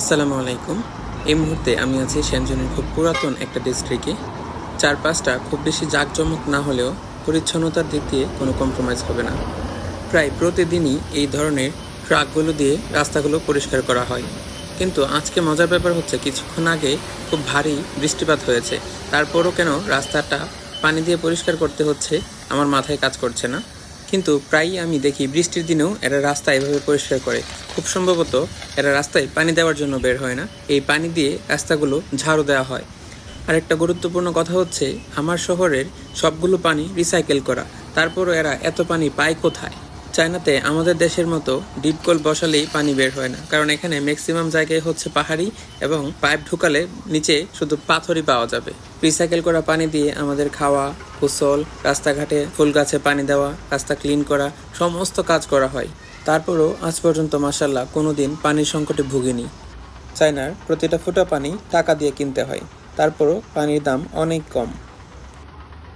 আসসালামু আলাইকুম। এই মুহূর্তে আমি আছি সেনজনের খুব পুরাতন একটা ডিস্ট্রিক্টে। চারপাশটা খুব বেশি জাঁকজমক না হলেও পরিচ্ছন্নতার দিক দিয়ে কোনো কম্প্রোমাইজ হবে না। প্রায় প্রতিদিনই এই ধরনের ট্রাকগুলো দিয়ে রাস্তাগুলো পরিষ্কার করা হয়। কিন্তু আজকে মজার ব্যাপার হচ্ছে কিছুক্ষণ আগে খুব ভারী বৃষ্টিপাত হয়েছে, তারপরও কেন রাস্তাটা পানি দিয়ে পরিষ্কার করতে হচ্ছে আমার মাথায় কাজ করছে না। কিন্তু প্রায়ই আমি দেখি বৃষ্টির দিনেও এরা রাস্তা এভাবে পরিষ্কার করে। খুব সম্ভবত এরা রাস্তায় পানি দেওয়ার জন্য বের হয় না, এই পানি দিয়ে রাস্তাগুলো ঝাড়ু দেওয়া হয়। আরেকটা গুরুত্বপূর্ণ কথা হচ্ছে, আমার শহরের সবগুলো পানি রিসাইকেল করা, তারপরও এরা এত পানি পায় কোথায়? চায়নাতে আমাদের দেশের মতো ডিপ কল বসালেই পানি বের হয় না, কারণ এখানে ম্যাক্সিমাম জায়গায় হচ্ছে পাহাড়ি এবং পাইপ ঢুকালে নিচে শুধু পাথরই পাওয়া যাবে। রিসাইকেল করা পানি দিয়ে আমাদের খাওয়া, গোসল, রাস্তাঘাটে ফুল গাছে পানি দেওয়া, রাস্তা ক্লিন করা, সমস্ত কাজ করা হয়। তারপরও আজ পর্যন্ত মাশাআল্লাহ কোনোদিন পানির সংকটে ভুগিনি। চায়নার প্রতিটা ফোঁটা পানি টাকা দিয়ে কিনতে হয়, তারপরও পানির দাম অনেক কম।